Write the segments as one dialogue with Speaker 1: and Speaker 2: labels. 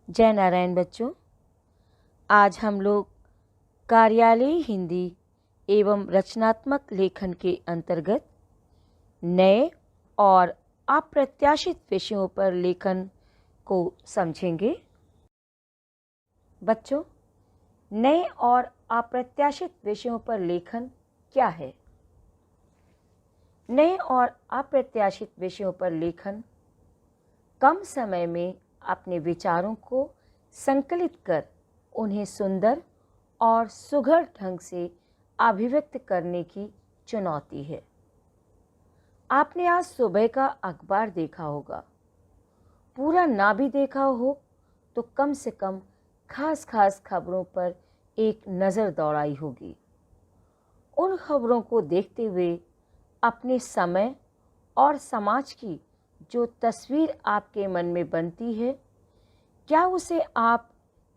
Speaker 1: जय नारायण बच्चों। आज हम लोग कार्यालयी हिंदी एवं रचनात्मक लेखन के अंतर्गत नए और अप्रत्याशित विषयों पर लेखन को समझेंगे। बच्चों, नए और अप्रत्याशित विषयों पर लेखन क्या है? नए और अप्रत्याशित विषयों पर लेखन कम समय में अपने विचारों को संकलित कर उन्हें सुंदर और सुघड़ ढंग से अभिव्यक्त करने की चुनौती है। आपने आज सुबह का अखबार देखा होगा। पूरा ना भी देखा हो तो कम से कम खास खास खबरों पर एक नज़र दौड़ाई होगी। उन खबरों को देखते हुए अपने समय और समाज की जो तस्वीर आपके मन में बनती है, क्या उसे आप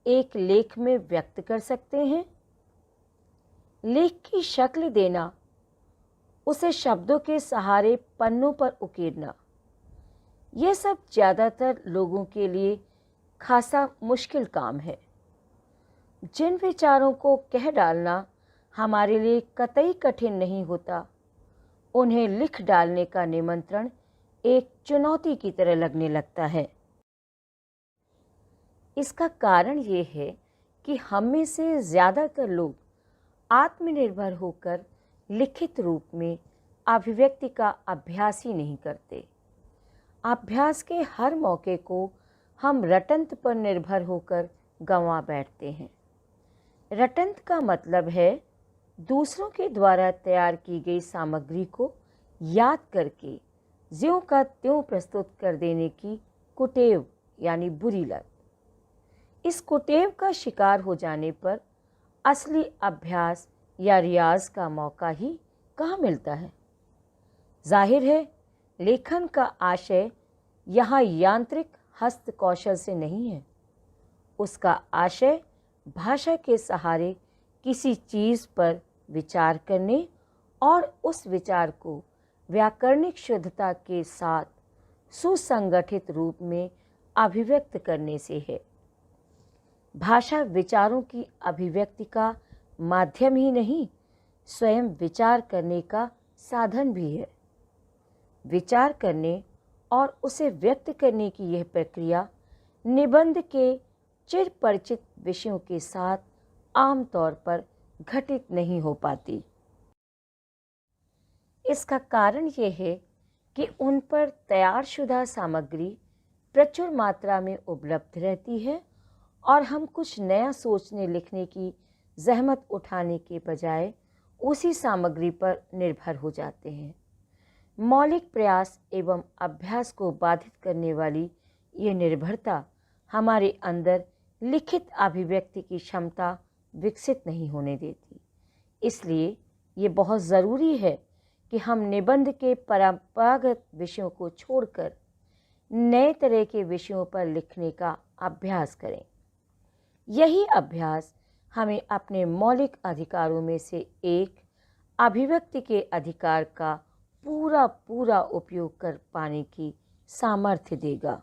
Speaker 1: एक लेख में व्यक्त कर सकते हैं? लेख की शक्ल देना, उसे शब्दों के सहारे पन्नों पर उकेरना, यह सब ज़्यादातर लोगों के लिए खासा मुश्किल काम है। जिन विचारों को कह डालना हमारे लिए कतई कठिन नहीं होता, उन्हें लिख डालने का निमंत्रण एक चुनौती की तरह लगने लगता है। इसका कारण ये है कि हम में से ज़्यादातर लोग आत्मनिर्भर होकर लिखित रूप में अभिव्यक्ति का अभ्यास ही नहीं करते। अभ्यास के हर मौके को हम रटंत पर निर्भर होकर गंवा बैठते हैं। रटंत का मतलब है दूसरों के द्वारा तैयार की गई सामग्री को याद करके ज्यों का त्यों प्रस्तुत कर देने की कुटेव यानी बुरी लत। इस कुटेव का शिकार हो जाने पर असली अभ्यास या रियाज का मौका ही कहाँ मिलता है। जाहिर है, लेखन का आशय यहाँ यांत्रिक हस्त कौशल से नहीं है। उसका आशय भाषा के सहारे किसी चीज़ पर विचार करने और उस विचार को व्याकरणिक शुद्धता के साथ सुसंगठित रूप में अभिव्यक्त करने से है। भाषा विचारों की अभिव्यक्ति का माध्यम ही नहीं, स्वयं विचार करने का साधन भी है। विचार करने और उसे व्यक्त करने की यह प्रक्रिया निबंध के चिर परिचित विषयों के साथ आमतौर पर घटित नहीं हो पाती। इसका कारण यह है कि उन पर तैयारशुदा सामग्री प्रचुर मात्रा में उपलब्ध रहती है और हम कुछ नया सोचने लिखने की जहमत उठाने के बजाय उसी सामग्री पर निर्भर हो जाते हैं। मौलिक प्रयास एवं अभ्यास को बाधित करने वाली ये निर्भरता हमारे अंदर लिखित अभिव्यक्ति की क्षमता विकसित नहीं होने देती। इसलिए ये बहुत ज़रूरी है कि हम निबंध के परंपरागत विषयों को छोड़कर नए तरह के विषयों पर लिखने का अभ्यास करें। यही अभ्यास हमें अपने मौलिक अधिकारों में से एक अभिव्यक्ति के अधिकार का पूरा उपयोग कर पाने की सामर्थ्य देगा।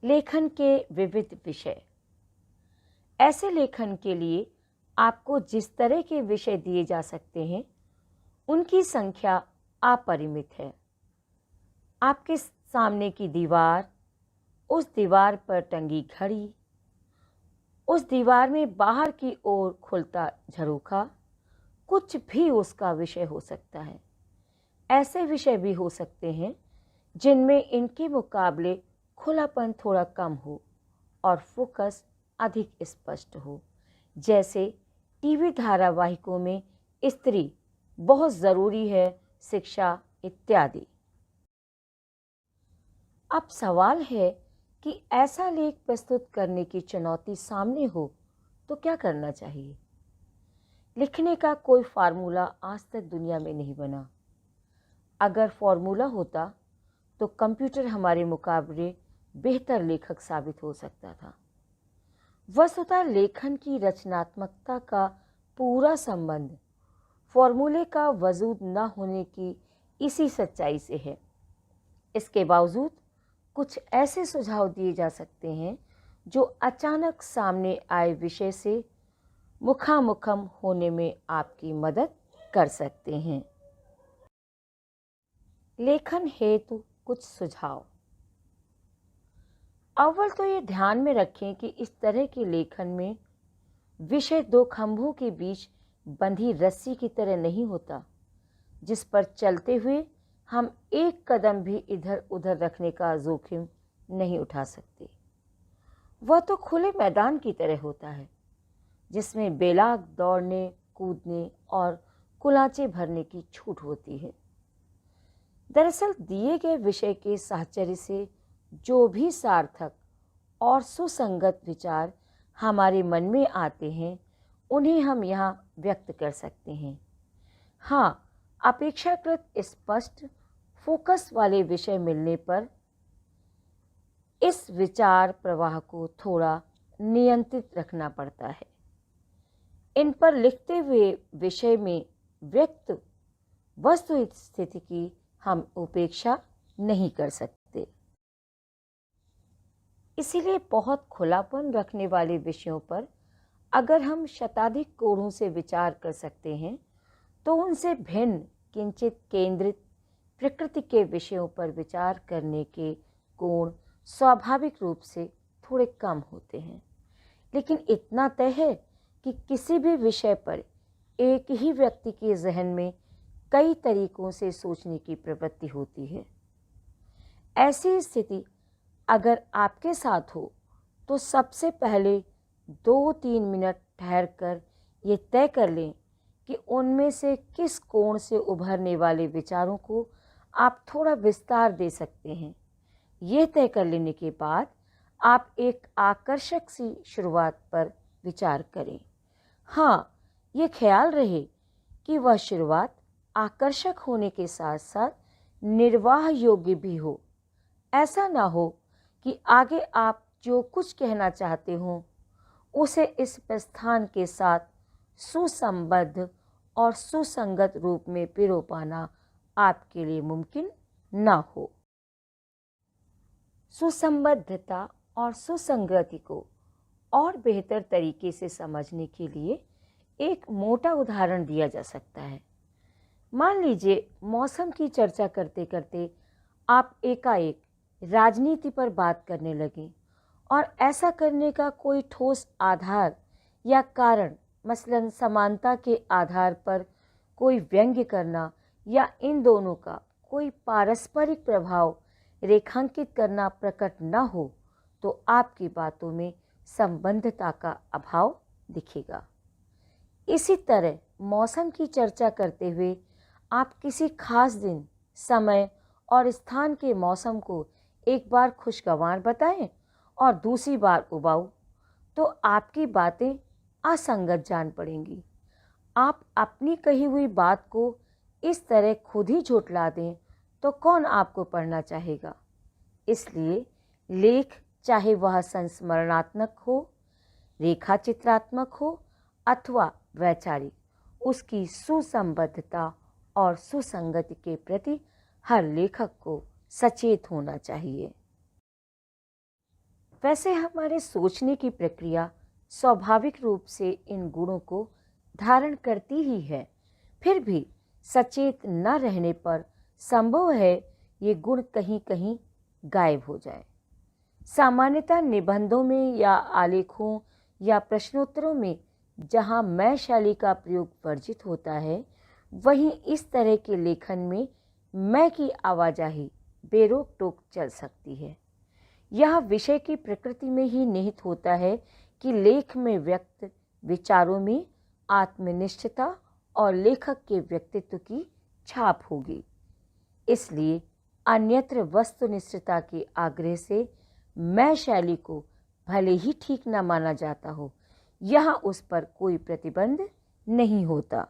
Speaker 1: लेखन के विविध विषय। ऐसे लेखन के लिए आपको जिस तरह के विषय दिए जा सकते हैं, उनकी संख्या अपरिमित है। आपके सामने की दीवार, उस दीवार पर टंगी घड़ी, उस दीवार में बाहर की ओर खुलता झरोखा, कुछ भी उसका विषय हो सकता है। ऐसे विषय भी हो सकते हैं जिनमें इनके मुकाबले खुलापन थोड़ा कम हो और फोकस अधिक स्पष्ट हो, जैसे टीवी धारावाहिकों में स्त्री, बहुत ज़रूरी है, शिक्षा इत्यादि। अब सवाल है कि ऐसा लेख प्रस्तुत करने की चुनौती सामने हो तो क्या करना चाहिए? लिखने का कोई फार्मूला आज तक दुनिया में नहीं बना। अगर फार्मूला होता तो कंप्यूटर हमारे मुकाबले बेहतर लेखक साबित हो सकता था। वस्तुतः लेखन की रचनात्मकता का पूरा संबंध फार्मूले का वजूद न होने की इसी सच्चाई से है। इसके बावजूद कुछ ऐसे सुझाव दिए जा सकते हैं जो अचानक सामने आए विषय से मुखामुखम होने में आपकी मदद कर सकते हैं। लेखन हेतु कुछ सुझाव। अव्वल तो ये ध्यान में रखें कि इस तरह के लेखन में विषय दो खंभों के बीच बंधी रस्सी की तरह नहीं होता, जिस पर चलते हुए हम एक कदम भी इधर उधर रखने का जोखिम नहीं उठा सकते। वह तो खुले मैदान की तरह होता है, जिसमें बेलाग दौड़ने, कूदने और कुलांचे भरने की छूट होती है। दरअसल दिए गए विषय के साहचर्य से जो भी सार्थक और सुसंगत विचार हमारे मन में आते हैं, उन्हें हम यहाँ व्यक्त कर सकते हैं। हाँ, अपेक्षाकृत स्पष्ट फोकस वाले विषय मिलने पर इस विचार प्रवाह को थोड़ा नियंत्रित रखना पड़ता है। इन पर लिखते हुए विषय में व्यक्त वस्तु स्थिति की हम उपेक्षा नहीं कर सकते। इसीलिए बहुत खुलापन रखने वाले विषयों पर अगर हम शताधिक कोणों से विचार कर सकते हैं, तो उनसे भिन्न किंचित केंद्रित प्रकृति के विषयों पर विचार करने के कोण स्वाभाविक रूप से थोड़े कम होते हैं। लेकिन इतना तय है कि किसी भी विषय पर एक ही व्यक्ति के जहन में कई तरीकों से सोचने की प्रवृत्ति होती है। ऐसी स्थिति अगर आपके साथ हो, तो सबसे पहले 2-3 मिनट ठहरकर ये तय कर लें कि उनमें से किस कोण से उभरने वाले विचारों को आप थोड़ा विस्तार दे सकते हैं। ये तय कर लेने के बाद आप एक आकर्षक सी शुरुआत पर विचार करें। हाँ, ये ख्याल रहे कि वह शुरुआत आकर्षक होने के साथ साथ निर्वाह योग्य भी हो। ऐसा ना हो कि आगे आप जो कुछ कहना चाहते हो उसे इस प्रस्थान के साथ सुसंबद्ध और सुसंगत रूप में पिरो पाना आपके लिए मुमकिन ना हो। सुसंबद्धता और सुसंगति को और बेहतर तरीके से समझने के लिए एक मोटा उदाहरण दिया जा सकता है। मान लीजिए मौसम की चर्चा करते करते आप एकाएक राजनीति पर बात करने लगे और ऐसा करने का कोई ठोस आधार या कारण, मसलन समानता के आधार पर कोई व्यंग्य करना या इन दोनों का कोई पारस्परिक प्रभाव रेखांकित करना प्रकट न हो, तो आपकी बातों में संबंधता का अभाव दिखेगा। इसी तरह मौसम की चर्चा करते हुए आप किसी खास दिन, समय और स्थान के मौसम को एक बार खुशगवार बताएं और दूसरी बार उबाऊ, तो आपकी बातें असंगत जान पड़ेंगी। आप अपनी कही हुई बात को इस तरह खुद ही झुठला दें तो कौन आपको पढ़ना चाहेगा। इसलिए लेख, चाहे वह संस्मरणात्मक हो, रेखा चित्रात्मक हो अथवा वैचारिक, उसकी सुसंबद्धता और सुसंगति के प्रति हर लेखक को सचेत होना चाहिए। वैसे हमारे सोचने की प्रक्रिया स्वाभाविक रूप से इन गुणों को धारण करती ही है, फिर भी सचेत न रहने पर संभव है ये गुण कहीं कहीं गायब हो जाए। सामान्यतः निबंधों में या आलेखों या प्रश्नोत्तरों में जहाँ मैं शैली का प्रयोग वर्जित होता है, वहीं इस तरह के लेखन में मैं की आवाजाही बेरोक टोक चल सकती है। यह विषय की प्रकृति में ही निहित होता है कि लेख में व्यक्त विचारों में आत्मनिष्ठता और लेखक के व्यक्तित्व की छाप होगी। इसलिए अन्यत्र वस्तुनिष्ठता के आग्रह से मैं शैली को भले ही ठीक न माना जाता हो, यहाँ उस पर कोई प्रतिबंध नहीं होता।